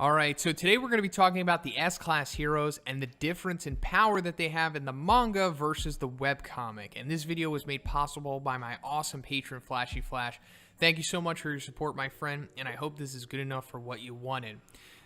Alright, so today we're going to be talking about the S-Class heroes and the difference in power that they have in the manga versus the webcomic. And this video was made possible by my awesome patron, Flashy Flash. Thank you so much for your support, my friend, and I hope this is good enough for what you wanted.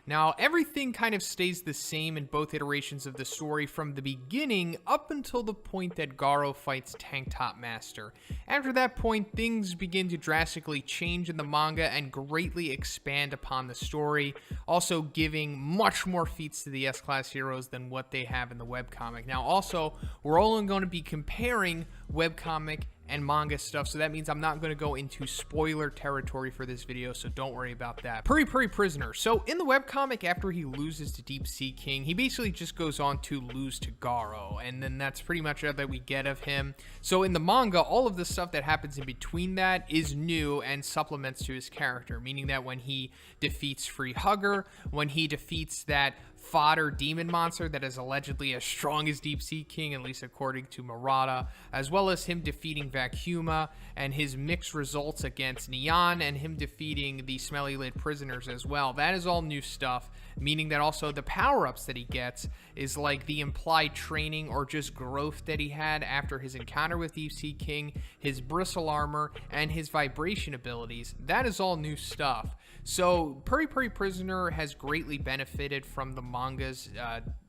Now, everything kind of stays the same in both iterations of the story from the beginning up until the point that Garo fights Tank Top Master. After that point, things begin to drastically change in the manga and greatly expand upon the story, also giving much more feats to the S-Class heroes than what they have in the webcomic. Now, also, we're only going to be comparing webcomic and manga stuff, so that means I'm not going to go into spoiler territory for this video, so don't worry about that. Puri Prisoner. So in the webcomic, after he loses to Deep Sea King, he basically just goes on to lose to Garo, and then that's pretty much all that we get of him. So in the manga, all of the stuff that happens in between that is new and supplements to his character, meaning that when he defeats Free Hugger, when he defeats that fodder demon monster that is allegedly as strong as Deep Sea King, at least according to Murata, as well as him defeating Vacuuma and his mixed results against Neon and him defeating the Smelly Lid prisoners as well. That is all new stuff, meaning that also the power-ups that he gets is like the implied training or just growth that he had after his encounter with Deep Sea King, his bristle armor, and his vibration abilities. That is all new stuff. So Puri Prisoner has greatly benefited from the manga's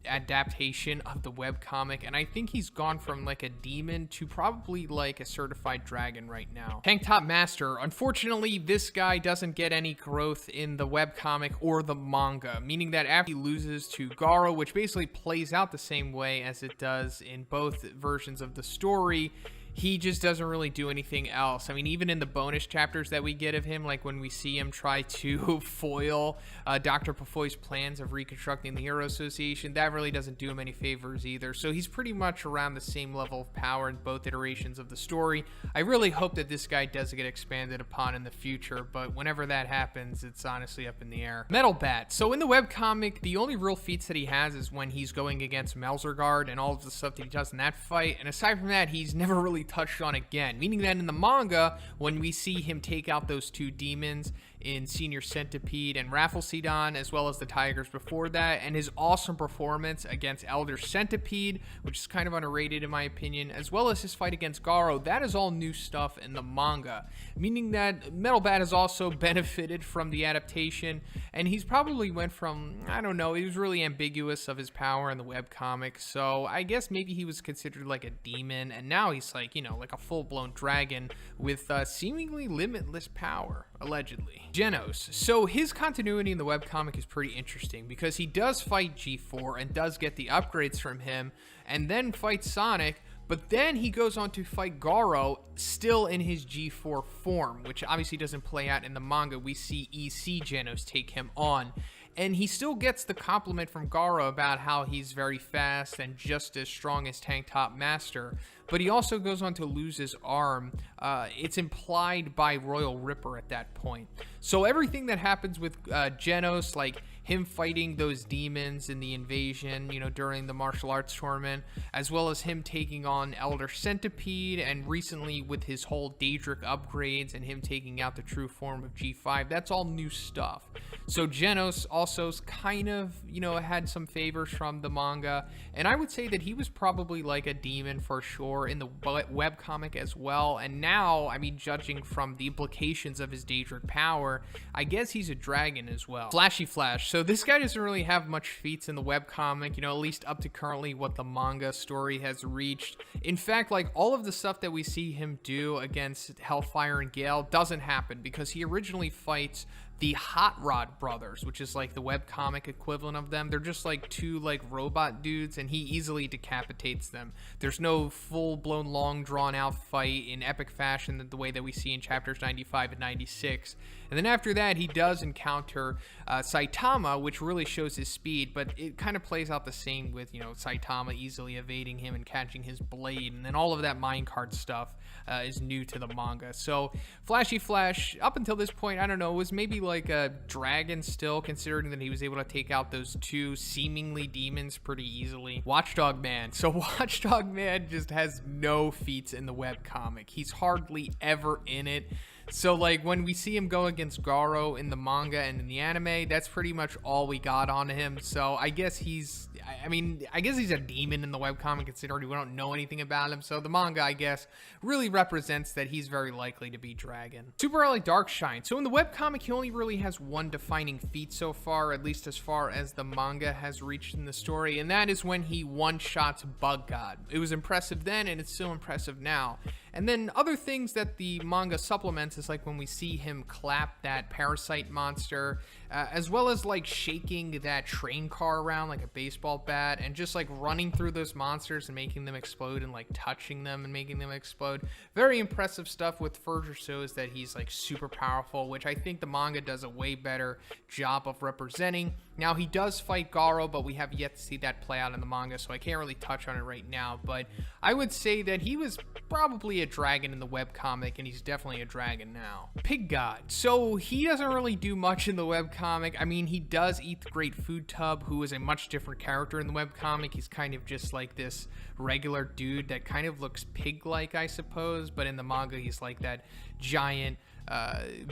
adaptation of the webcomic, and I think he's gone from like a demon to probably like a certified dragon right now. Tank Top Master, unfortunately, this guy doesn't get any growth in the webcomic or the manga, meaning that after he loses to Garo, which basically plays out the same way as it does in both versions of the story, he just doesn't really do anything else. I mean, even in the bonus chapters that we get of him, like when we see him try to foil Dr. Pufoy's plans of reconstructing the Hero Association, that really doesn't do him any favors either. So he's pretty much around the same level of power in both iterations of the story. I really hope that this guy does get expanded upon in the future, but whenever that happens, it's honestly up in the air. Metal Bat. So in the webcomic, the only real feats that he has is when he's going against Melzergard and all of the stuff that he does in that fight, and aside from that, he's never really touched on again, meaning that in the manga, when we see him take out those two demons in Senior Centipede and Raffleseedon, as well as the Tigers before that, and his awesome performance against Elder Centipede, which is kind of underrated in my opinion, as well as his fight against Garo, that is all new stuff in the manga, meaning that Metal Bat has also benefited from the adaptation, and he's probably went from, I don't know, he was really ambiguous of his power in the webcomic, so I guess maybe he was considered like a demon, and now he's like, you know, like a full-blown dragon with seemingly limitless power, allegedly. Genos. So his continuity in the webcomic is pretty interesting because he does fight G4 and does get the upgrades from him and then fights Sonic, but then he goes on to fight Garo still in his G4 form, which obviously doesn't play out in the manga. We see EC Genos take him on. And he still gets the compliment from Garo about how he's very fast and just as strong as Tank Top Master. But he also goes on to lose his arm. It's implied by Royal Ripper at that point. So everything that happens with Genos, like him fighting those demons in the invasion, you know, during the martial arts tournament, as well as him taking on Elder Centipede, and recently with his whole Daedric upgrades and him taking out the true form of G5, that's all new stuff. So Genos also kind of, you know, had some favors from the manga, and I would say that he was probably like a demon for sure in the webcomic as well, and now, I mean, judging from the implications of his Daedric power, I guess he's a dragon as well. Flashy Flash. So this guy doesn't really have much feats in the webcomic, you know, at least up to currently what the manga story has reached. In fact, like all of the stuff that we see him do against Hellfire and Gale doesn't happen because he originally fights the Hot Rod brothers, which is like the webcomic equivalent of them. They're just like two like robot dudes, and he easily decapitates them. There's no full-blown long drawn-out fight in epic fashion the way that we see in chapters 95 and 96. And then after that, he does encounter Saitama, which really shows his speed, but it kind of plays out the same with, you know, Saitama easily evading him and catching his blade, and then all of that minecart stuff is new to the manga. So Flashy Flash, up until this point, I don't know, was maybe like a dragon still, considering that he was able to take out those two seemingly demons pretty easily. Watchdog Man. So Watchdog Man just has no feats in the webcomic. He's hardly ever in it. So like when we see him go against Garo in the manga and in the anime, that's pretty much all we got on him. So I guess I guess he's a demon in the webcomic, considering we don't know anything about him. So the manga, I guess, really represents that he's very likely to be Dragon. Super Early Darkshine. So in the webcomic, he only really has one defining feat so far, at least as far as the manga has reached in the story, and that is when he one-shots Bug God. It was impressive then, and it's still impressive now. And then other things that the manga supplements is like when we see him clap that parasite monster, as well as like shaking that train car around like a baseball bat, and just like running through those monsters and making them explode, and like touching them and making them explode. Very impressive stuff, with further shows that he's like super powerful, which I think the manga does a way better job of representing. Now he does fight Garo, but we have yet to see that play out in the manga, so I can't really touch on it right now. But I would say that he was probably a dragon in the webcomic, and he's definitely a dragon now. Pig God. So he doesn't really do much in the webcomic. I mean, he does eat the Great Food Tub, who is a much different character in the webcomic. He's kind of just like this regular dude that kind of looks pig-like, I suppose, but in the manga he's like that giant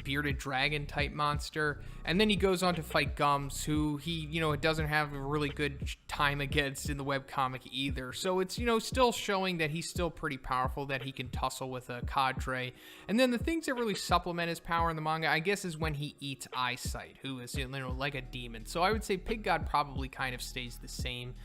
bearded dragon type monster. And then he goes on to fight Gums, who he, doesn't have a really good time against in the webcomic either. So it's, still showing that he's still pretty powerful, that he can tussle with a cadre. And then the things that really supplement his power in the manga, I guess, is when he eats Eyesight, who is, like a demon. So I would say Pig God probably kind of stays the same.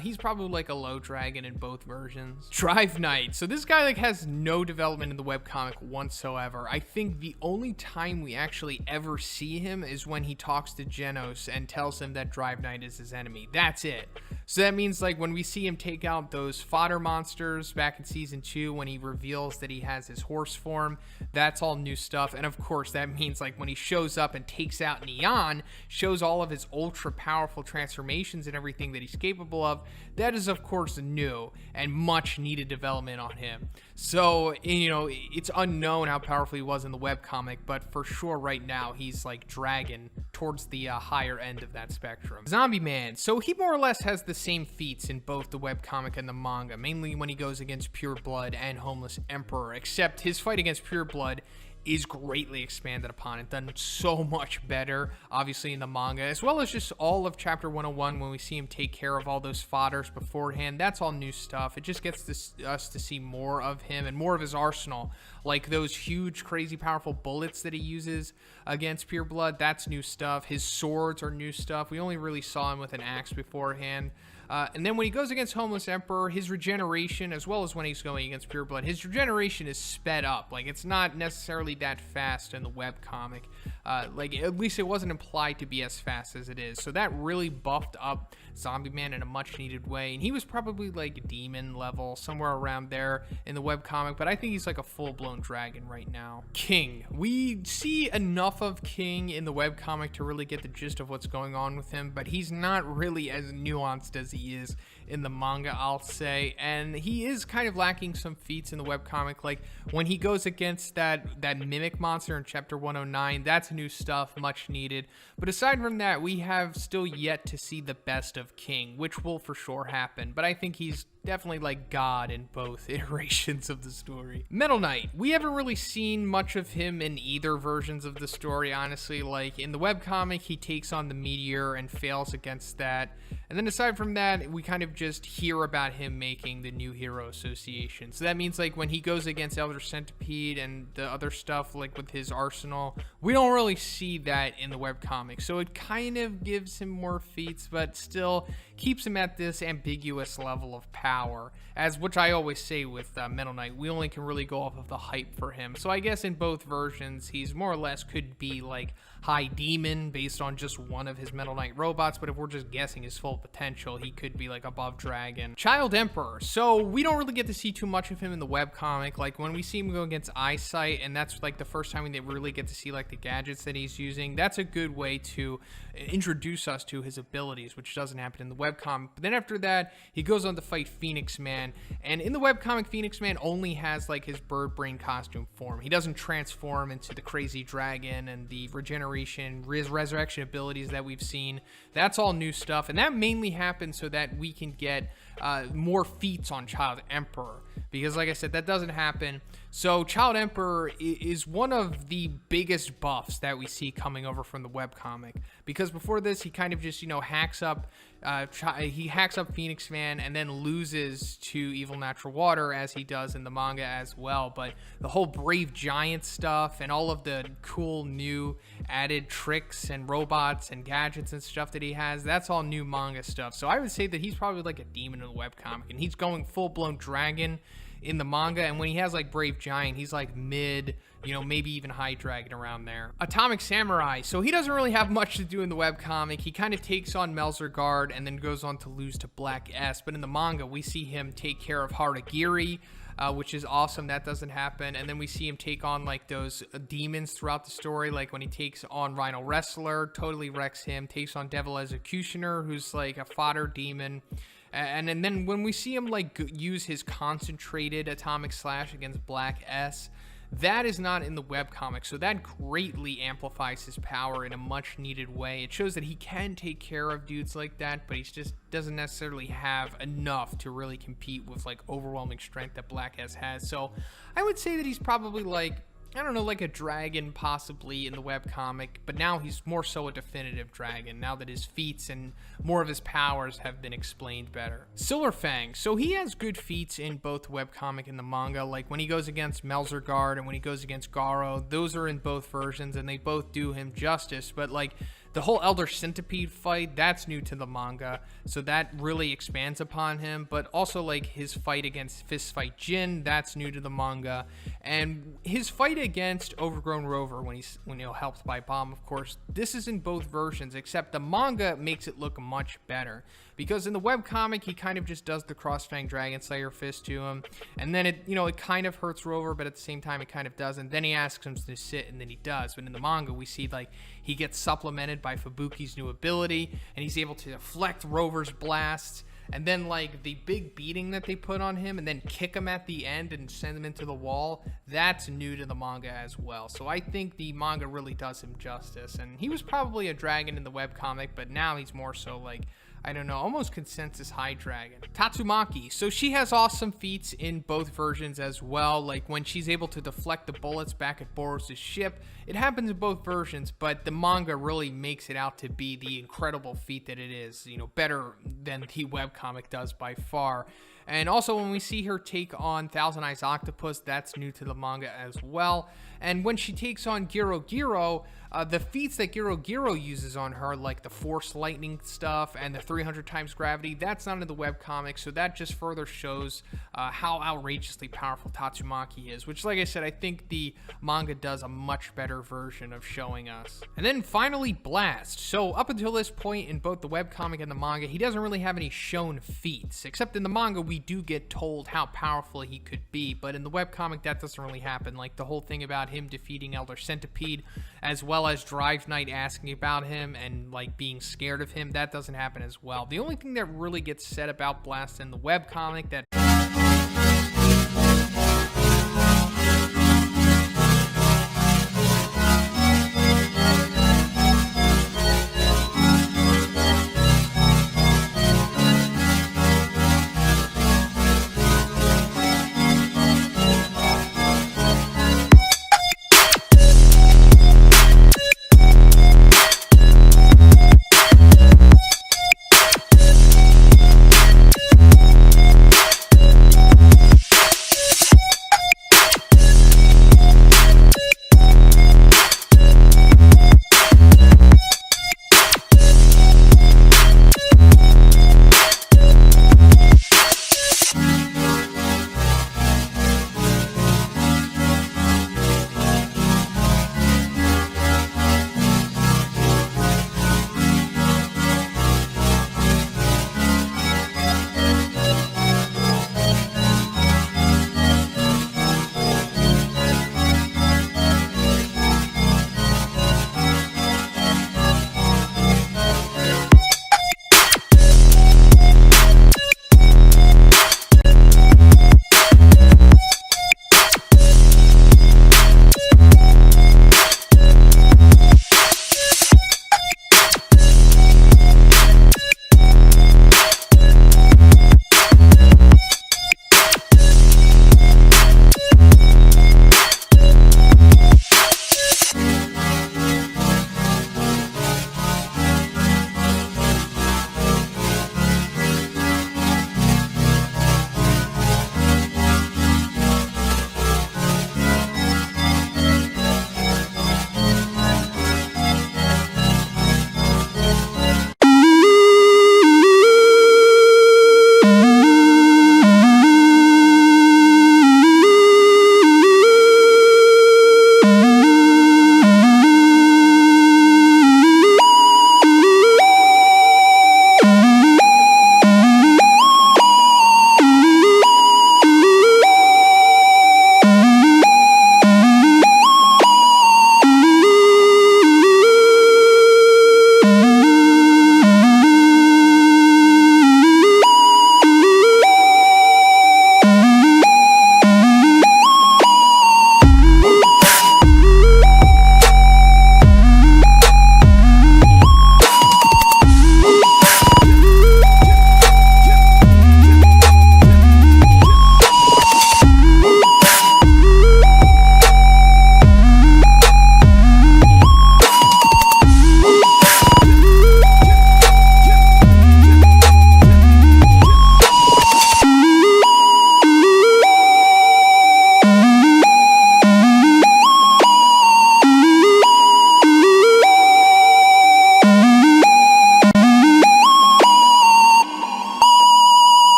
He's probably like a low dragon in both versions. Drive Knight. So this guy like has no development in the webcomic whatsoever. I think the only time we actually ever see him is when he talks to Genos and tells him that Drive Knight is his enemy. That's it. So that means like when we see him take out those fodder monsters back in season 2, when he reveals that he has his horse form, that's all new stuff. And of course that means like when he shows up and takes out Neon, shows all of his ultra powerful transformations and everything that he's capable of, that is of course new and much needed development on him. So, it's unknown how powerful he was in the webcomic, but for sure right now he's like Dragon towards the higher end of that spectrum. Zombie Man. So he more or less has the same feats in both the webcomic and the manga, mainly when he goes against Pure Blood and Homeless Emperor, except his fight against Pure Blood is greatly expanded upon and done so much better, obviously, in the manga, as well as just all of Chapter 101 when we see him take care of all those fodders beforehand. That's all new stuff. It just gets us to see more of him and more of his arsenal, like those huge, crazy, powerful bullets that he uses against Pure Blood. That's new stuff. His swords are new stuff. We only really saw him with an axe beforehand. And then when he goes against Homeless Emperor, his regeneration, as well as when he's going against Pure Blood, his regeneration is sped up. Like, it's not necessarily that fast in the webcomic. Like, at least it wasn't implied to be as fast as it is. So that really buffed up Zombie Man in a much needed way. And he was probably like demon level, somewhere around there in the webcomic, but I think he's like a full-blown dragon right now. King. We see enough of King in the webcomic to really get the gist of what's going on with him, but he's not really as nuanced as he is in the manga, I'll say. And he is kind of lacking some feats in the webcomic, like when he goes against that mimic monster in Chapter 109. That's new stuff, much needed. But aside from that, we have still yet to see the best of King, which will for sure happen. But I think he's definitely like God in both iterations of the story. Metal Knight. We haven't really seen much of him in either versions of the story, honestly. Like in the webcomic, he takes on the meteor and fails against that. And then aside from that, we kind of just hear about him making the New Hero Association. So that means like when he goes against Elder Centipede and the other stuff, like with his arsenal, we don't really see that in the webcomic. So it kind of gives him more feats, but still keeps him at this ambiguous level of power, as which I always say with Metal Knight, we only can really go off of the hype for him. So I guess in both versions, he's more or less could be like High Demon based on just one of his Metal Knight robots, but if we're just guessing his full potential, he could be like above Dragon. Child Emperor. So we don't really get to see too much of him in the webcomic. Like when we see him go against Eyesight, and that's like the first time we really get to see like the gadgets that he's using, that's a good way to introduce us to his abilities, which doesn't happen in the webcomic. But then after that, he goes on to fight Phoenix Man. And in the webcomic, Phoenix Man only has like his bird brain costume form. He doesn't transform into the crazy dragon and the regeneration, resurrection abilities that we've seen. That's all new stuff. And that mainly happens so that we can get more feats on Child Emperor. Because like I said, that doesn't happen. So Child Emperor is one of the biggest buffs that we see coming over from the webcomic. Because before this, he kind of just, hacks up Phoenix Man and then loses to Evil Natural Water, as he does in the manga as well. But the whole Brave Giant stuff and all of the cool new added tricks and robots and gadgets and stuff that he has, that's all new manga stuff. So I would say that he's probably like a demon in the webcomic, and he's going full-blown dragon in the manga. And when he has like Brave Giant, he's like mid, maybe even high dragon around there. Atomic Samurai. So he doesn't really have much to do in the webcomic. He kind of takes on Melzergard and then goes on to lose to Black S. But in the manga, we see him take care of Haragiri, which is awesome. That doesn't happen. And then we see him take on like those demons throughout the story, like when he takes on Rhino Wrestler, totally wrecks him, takes on Devil Executioner, who's like a fodder demon. And then when we see him like use his concentrated atomic slash against Black S, that is not in the webcomic, so that greatly amplifies his power in a much needed way. It shows that he can take care of dudes like that, but he just doesn't necessarily have enough to really compete with like overwhelming strength that Black S has. So I would say that he's probably like, I don't know, like a dragon possibly in the webcomic, but now he's more so a definitive dragon now that his feats and more of his powers have been explained better. Silverfang. So he has good feats in both webcomic and the manga, like when he goes against Melzergard and when he goes against Garo. Those are in both versions and they both do him justice, but like the whole Elder Centipede fight, that's new to the manga, so that really expands upon him. But also like his fight against Fistfight Jin, that's new to the manga. And his fight against Overgrown Rover when he's helped by Bomb, of course, this is in both versions, except the manga makes it look much better. Because in the webcomic, he kind of just does the Crossfang Dragon Slayer fist to him, and then it kind of hurts Rover, but at the same time it kind of doesn't. Then he asks him to sit, and then he does. But in the manga, we see like he gets supplemented by Fubuki's new ability, and he's able to deflect Rover's blasts, and then like the big beating that they put on him and then kick him at the end and send him into the wall, that's new to the manga as well. So I think the manga really does him justice, and he was probably a dragon in the webcomic, but now he's more so like, I don't know, almost consensus high dragon. Tatsumaki. So she has awesome feats in both versions as well. Like when she's able to deflect the bullets back at Boros' ship. It happens in both versions, but the manga really makes it out to be the incredible feat that it is. Better than the webcomic does by far. And also when we see her take on Thousand Eyes Octopus, that's new to the manga as well. And when she takes on Giro Giro, the feats that Giro Giro uses on her, like the Force Lightning stuff and the 300 times gravity, that's not in the webcomic, so that just further shows how outrageously powerful Tatsumaki is, which, like I said, I think the manga does a much better version of showing us. And then finally, Blast. So up until this point in both the webcomic and the manga, he doesn't really have any shown feats, except in the manga we do get told how powerful he could be, but in the webcomic that doesn't really happen. Like the whole thing about him defeating Elder Centipede, as well as Drive Knight asking about him and like being scared of him, that doesn't happen as well. The only thing that really gets said about Blast in the webcomic that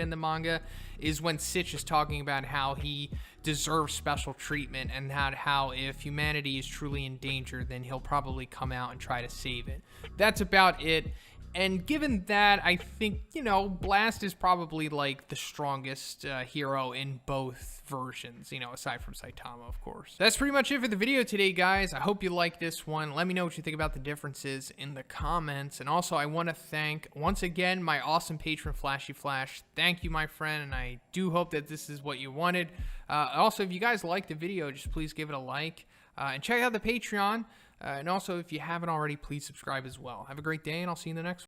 in the manga is when Sitch is talking about how he deserves special treatment and how if humanity is truly in danger, then he'll probably come out and try to save it. That's about it. And given that, I think, you know, Blast is probably like the strongest hero in both versions, you know, aside from Saitama, of course. That's pretty much it for the video today, guys. I hope you liked this one. Let me know what you think about the differences in the comments. And also, I want to thank, once again, my awesome patron, Flashy Flash. Thank you, my friend, and I do hope that this is what you wanted. Also, if you guys liked the video, just please give it a like. And check out the Patreon. And also, if you haven't already, please subscribe as well. Have a great day, and I'll see you in the next one.